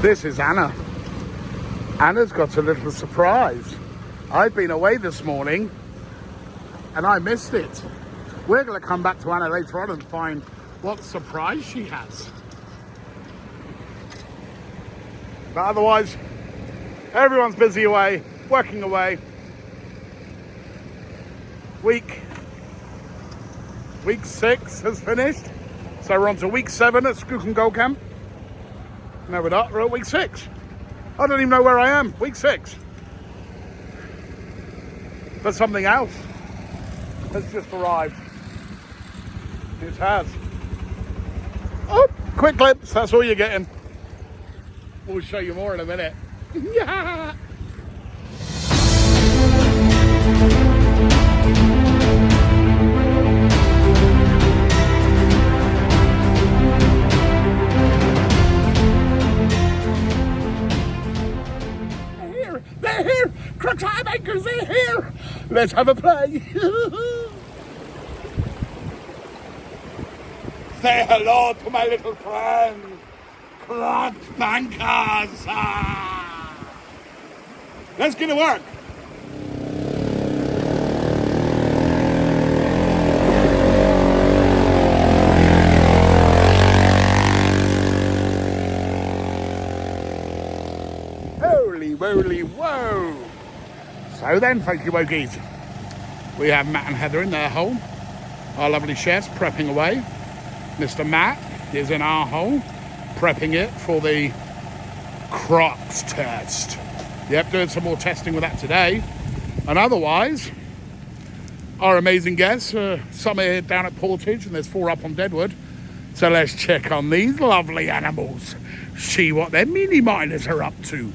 This is Anna. Anna's got a little surprise. I've been away this morning and I missed it. We're going to come back to Anna later on and find what surprise she has. But otherwise, everyone's busy away, working away. Week 6 has finished. So we're on to week 7 at Skookum Gold Camp. No, we're not. We're at week 6. I don't even know where I am. Week 6. But something else has just arrived. It has. Oh, quick glimpse. That's all you're getting. We'll show you more in a minute. Yeah. They're here! Crux highbankers, they're here! Let's have a play! Say hello to my little friends, Crux bankers! Let's get to work! Holy moly, whoa! So then, folky wokies, we have Matt and Heather in their hole. Our lovely chefs prepping away. Mr. Matt is in our hole, prepping it for the Crocs test. Yep, doing some more testing with that today. And otherwise, our amazing guests, some are here down at Portage and there's 4 up on Deadwood. So let's check on these lovely animals. See what their mini miners are up to.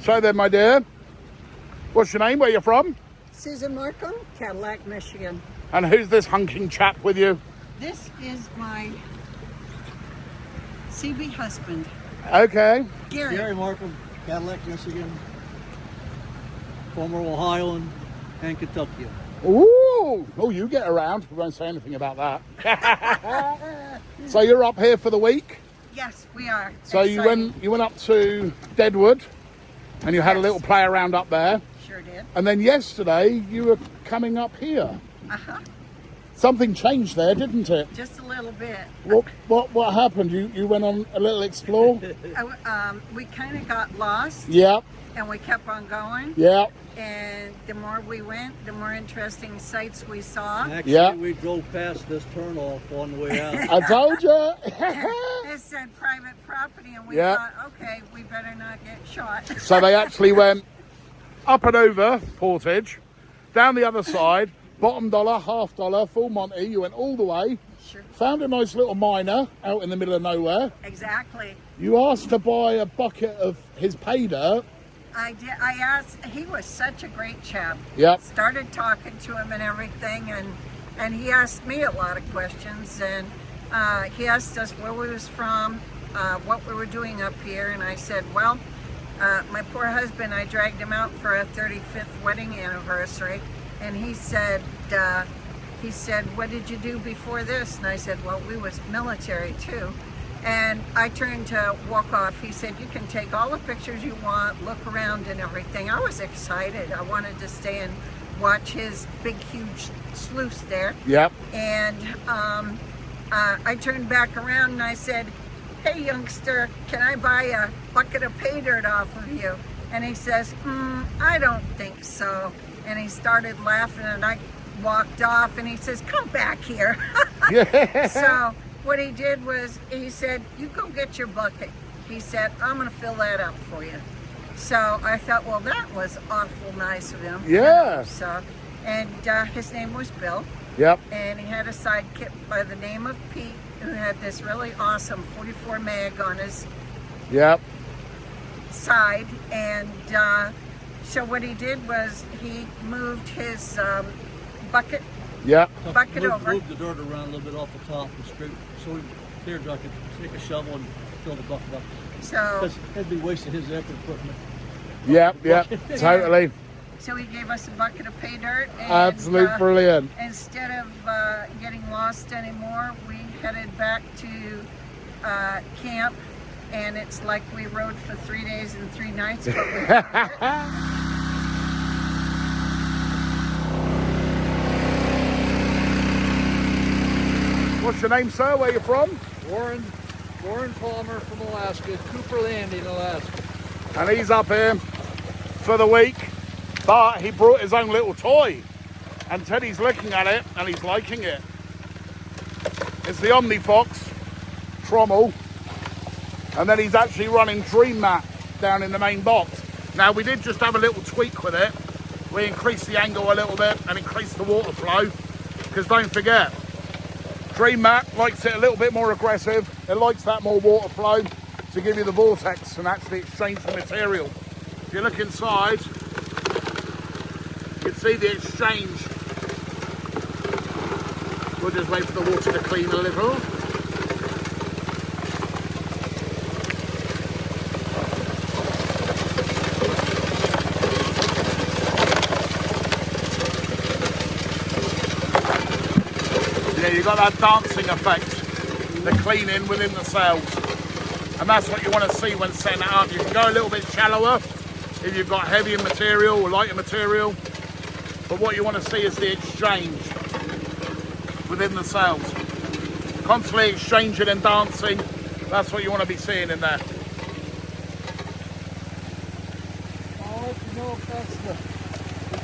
So then, my dear, what's your name? Where you from? Susan Markham, Cadillac, Michigan. And who's this hunking chap with you? This is my CB husband, Okay. Gary. Markham, Cadillac, Michigan, former Ohioan, and Kentucky. Ooh. Oh, you get around. We won't say anything about that. So you're up here for the week? Yes, we are. So you went up to Deadwood and you had a little play around up there. Sure did. And then yesterday you were coming up here. Uh-huh. Something changed there, didn't it? Just a little bit. What happened? You went on a little explore? We kind of got lost. Yep. And we kept on going. Yep. And the more we went, the more interesting sights we saw. Actually, we drove past this turnoff on the way out. I told you. It said private property, and we thought, okay, we better not get shot. So they actually went up and over Portage, down the other side, bottom dollar, half dollar, full Monty. You went all the way. Sure. Found a nice little miner out in the middle of nowhere. Exactly. You asked to buy a bucket of his pay dirt. I did. I asked. He was such a great chap. Yep. Started talking to him and everything, and he asked me a lot of questions, and he asked us where we was from, what we were doing up here, and I said, well, my poor husband, I dragged him out for a 35th wedding anniversary, and he said, what did you do before this? And I said, well, we was military too. And I turned to walk off. He said, you can take all the pictures you want, look around and everything. I was excited. I wanted to stay and watch his big, huge sluice there. Yep. And I turned back around and I said, hey, youngster, can I buy a bucket of pay dirt off of you? And he says, I don't think so. And he started laughing and I walked off and he says, come back here. Yeah. So what he did was, he said, you go get your bucket. He said, I'm going to fill that up for you. So I thought, well, that was awful nice of him. Yeah. So, and his name was Bill. Yep. And he had a sidekick by the name of Pete, who had this really awesome 44 mag on his side. And so what he did was he moved his bucket over. Moved the dirt around a little bit off the top and straight, so we cleared I could take a shovel and fill the bucket up. So because that'd be wasting his effort putting it. Yep, totally. So he gave us a bucket of pay dirt. And, Absolute brilliant. Instead of getting lost anymore, we headed back to camp and it's like we rode for 3 days and 3 nights. But we What's your name, sir? Where you from? Warren Palmer from Alaska, Cooper Landing, Alaska. And he's up here for the week, but he brought his own little toy. And Teddy's looking at it and he's liking it. It's the Omnifox trommel. And then he's actually running Dream Mat down in the main box. Now we did just have a little tweak with it. We increased the angle a little bit and increased the water flow. Because don't forget, Dream Mat likes it a little bit more aggressive. It likes that more water flow to give you the vortex and actually exchange the material. If you look inside, you can see the exchange. We'll just wait for the water to clean a little. Yeah, you got that dancing effect, the cleaning within the sails. And that's what you want to see when setting it up. You can go a little bit shallower if you've got heavier material or lighter material. But what you want to see is the exchange within the sails. Constantly exchanging and dancing. That's what you want to be seeing in there. I'll let you know if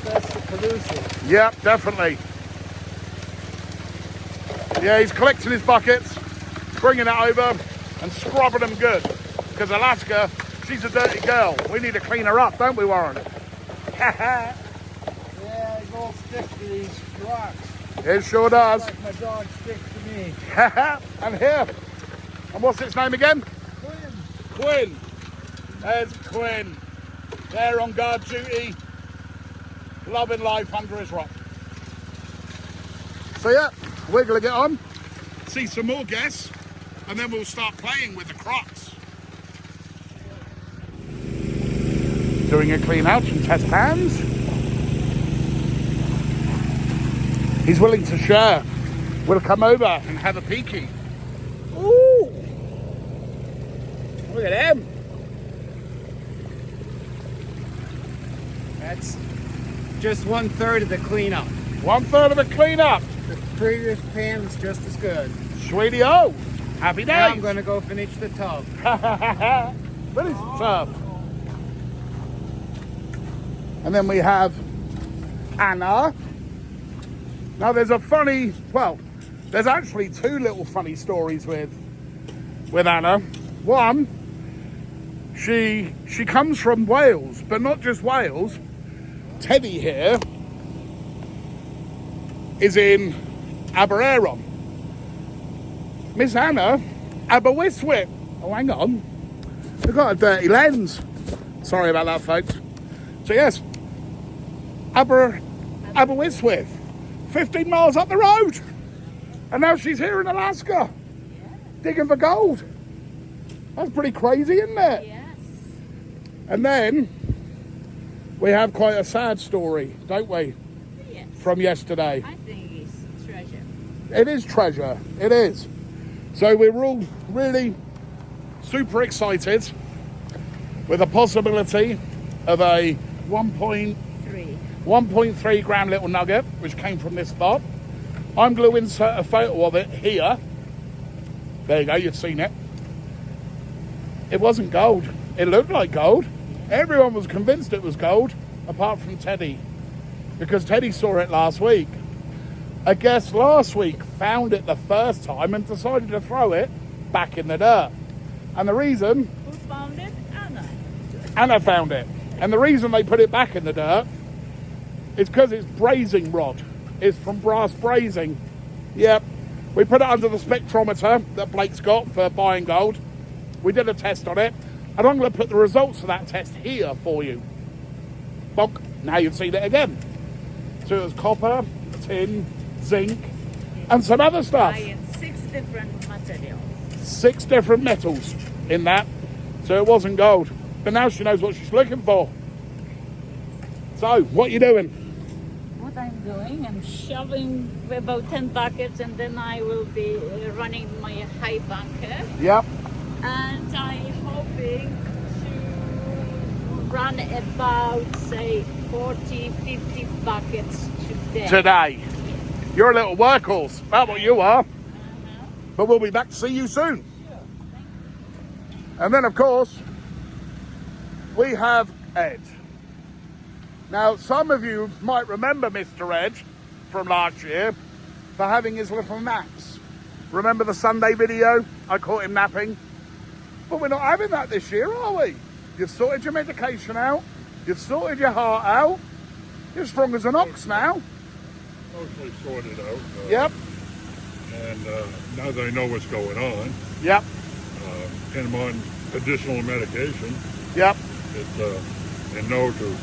that's the producer. Yep, definitely. Yeah, he's collecting his buckets, bringing it over and scrubbing them good. Because Alaska, she's a dirty girl. We need to clean her up, don't we, Warren? Yeah, it all sticks to these rocks. It sure does. Like my dog sticks to me. And here. And what's its name again? Quinn. Quinn. There's Quinn. There on guard duty. Loving life under his rock. So yeah, we're going to get on, see some more guests, and then we'll start playing with the crocs. Doing a clean out and test hands. He's willing to share. We'll come over and have a peeky. Ooh! Look at him. That's just 1/3 of the cleanup. 1/3 of the cleanup. The previous pan was just as good. Sweetie O. Happy days. Now I'm going to go finish the tub. Finish the tub. And then we have Anna. Now there's a funny, well, there's actually 2 little funny stories with Anna. One, she comes from Wales, but not just Wales. Teddy here is in Aberavon. Miss Anna, Aberystwyth. Oh, hang on. We've got a dirty lens. Sorry about that, folks. So yes, Aberystwyth. 15 miles up the road. And now she's here in Alaska. Digging for gold. That's pretty crazy, isn't it? Yes. And then we have quite a sad story, don't we? Yes. From yesterday. I think it's treasure. It is treasure. It is. So we're all really super excited with the possibility of a 1.3 gram little nugget, which came from this spot. I'm going to insert a photo of it here. There you go, you've seen it. It wasn't gold. It looked like gold. Everyone was convinced it was gold, apart from Teddy, because Teddy saw it last week. A guest last week found it the first time and decided to throw it back in the dirt. And the reason... Who found it? Anna. Anna found it. And the reason they put it back in the dirt is because it's brazing rod. It's from brass brazing. Yep. We put it under the spectrometer that Blake's got for buying gold. We did a test on it. And I'm going to put the results of that test here for you. Bonk. Now you've seen it again. So it was copper, tin, zinc, and some other stuff. I had 6 different materials. 6 different metals in that. So it wasn't gold. But now she knows what she's looking for. So, what are you doing? What I'm doing, I'm shoving about 10 buckets, and then I will be running my highbanker. Yep. And I hoping to run about, say, 40, 50 buckets today. Today. You're a little workhorse. That's what you are. But we'll be back to see you soon. And then, of course, we have Ed. Now, some of you might remember Mr. Ed from last year for having his little naps. Remember the Sunday video? I caught him napping. But we're not having that this year, are we? You've sorted your medication out. You've sorted your heart out. You're strong as an ox now. Mostly sorted out. Yep. And now that I know what's going on, Yep. and I'm on additional medication, Yep. and know to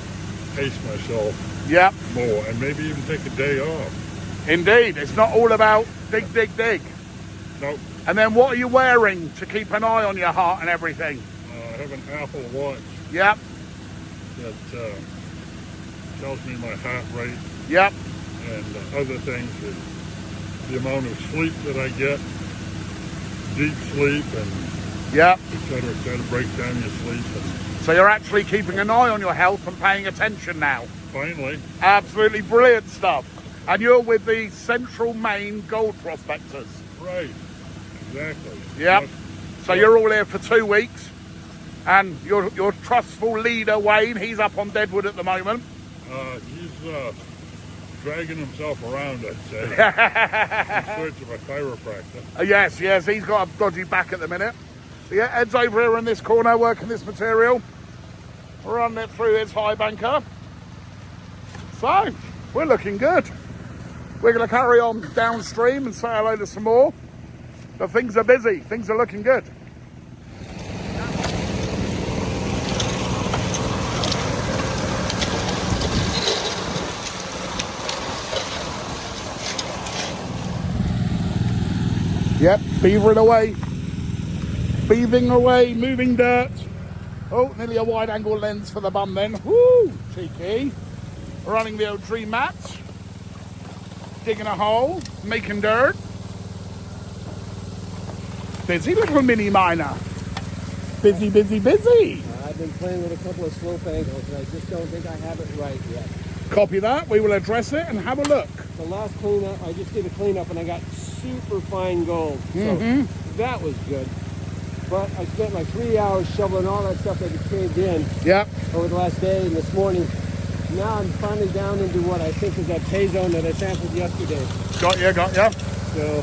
pace myself Yep. more and maybe even take a day off. Indeed. It's not all about dig, dig, dig. No, And then what are you wearing to keep an eye on your heart and everything? I have an Apple Watch Yep. that tells me my heart rate Yep. and other things, the amount of sleep that I get, deep sleep, and Yep. et cetera, breaks down your sleep. And So you're actually keeping an eye on your health and paying attention now. finally, Absolutely brilliant stuff. And you're with the Central Maine Gold Prospectors. right, exactly. Yep. So you're all here for 2 weeks. And your trustful leader, Wayne, he's up on Deadwood at the moment. He's dragging himself around, I'd say, in search of a chiropractor. Yes, he's got a dodgy back at the minute. So yeah, Ed's over here in this corner working this material. Running it through his highbanker. So, we're looking good. We're going to carry on downstream and say hello to some more. But things are busy. Things are looking good. Yep, beavering away. Beaving away, moving dirt. Oh, nearly a wide angle lens for the bum then. Woo, cheeky. Running the old tree mat. Digging a hole, making dirt. Busy little mini miner. Busy, busy, busy. I've been playing with a couple of slope angles, and I just don't think I have it right yet. Copy that. We will address it and have a look. The last cleanup, I just did a cleanup, and I got super fine gold. So that was good. But I spent like 3 hours shoveling all that stuff that had caved in Yep. over the last day and this morning. Now I'm finally down into what I think is that pay zone that I sampled yesterday. Got ya, got ya. So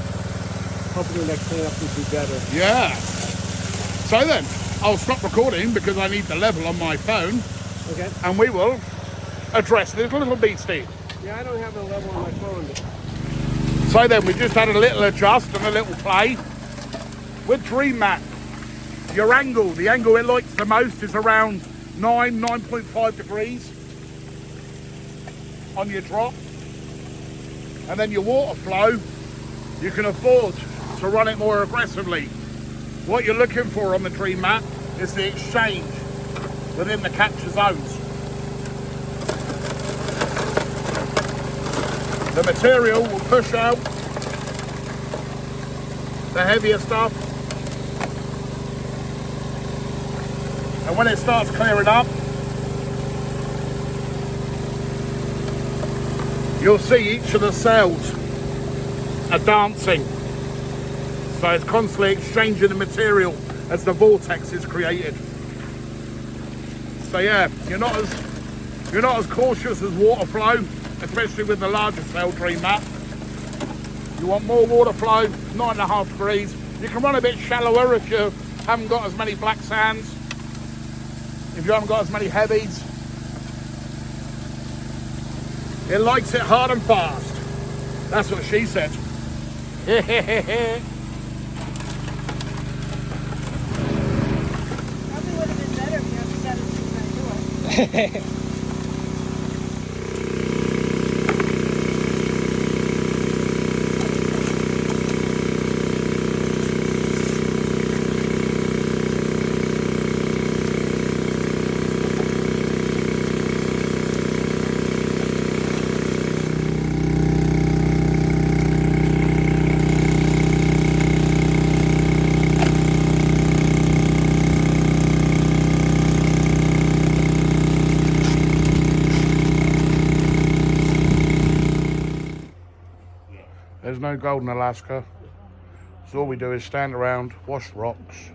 hopefully the next cleanup would be better. Yeah. So then, I'll stop recording because I need the level on my phone, Okay. and we will address this little beastie. Yeah, I don't have the level on my phone. So then, we just had a little adjust and a little play with Dream Mat. Your angle, the angle it likes the most is around 9.5 degrees on your drop. And then your water flow, you can afford to run it more aggressively. What you're looking for on the Dream Mat is the exchange within the capture zones. The material will push out the heavier stuff, and when it starts clearing up, you'll see each of the cells are dancing. So it's constantly exchanging the material as the vortex is created. So yeah, you're not as cautious as water flow, especially with the larger cell Dream Mat. You want more water flow, 9.5 degrees. You can run a bit shallower if you haven't got as many black sands, if you haven't got as many heavies. It likes it hard and fast. That's what she said. Probably would have been better if you hadn't said it you were gonna do it. no gold in Alaska. So all we do is stand around, wash rocks.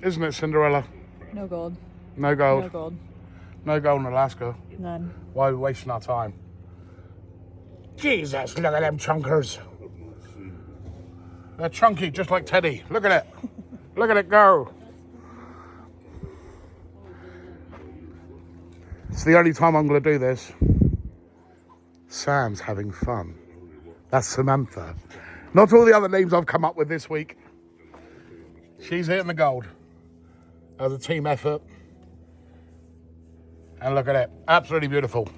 Isn't it, Cinderella? No gold. No gold. No gold. No gold in Alaska. None. Why are we wasting our time? Jesus, look at them chunkers. They're chunky, just like Teddy. Look at it. Look at it go. It's the only time I'm going to do this. Sam's having fun. That's Samantha. Not all the other names I've come up with this week. She's hitting the gold as a team effort. And look at it. Absolutely beautiful.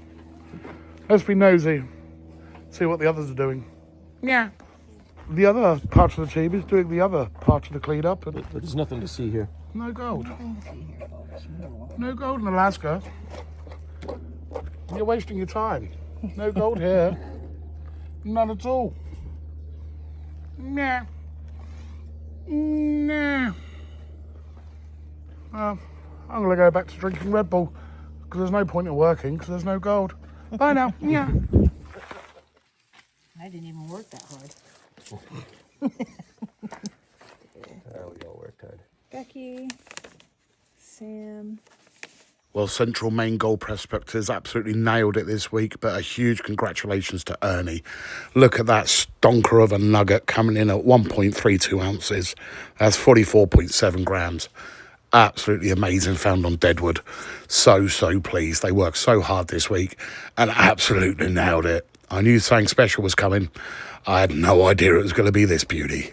Let's be nosy. See what the others are doing. Yeah. The other part of the team is doing the other part of the cleanup. And But there's nothing to see here. no gold. No gold in Alaska. You're wasting your time. No gold here. None at all. Nah. Nah. I'm going to go back to drinking Red Bull because there's no point in working because there's no gold. Bye now. Yeah. I didn't even work that hard. We all worked hard. Becky, Sam. Well, Central Maine Gold Prospectors absolutely nailed it this week, but a huge congratulations to Ernie. Look at that stonker of a nugget coming in at 1.32 ounces. That's 44.7 grams. Absolutely amazing, found on Deadwood. So pleased. They worked so hard this week and absolutely nailed it. I knew something special was coming. I had no idea it was going to be this beauty.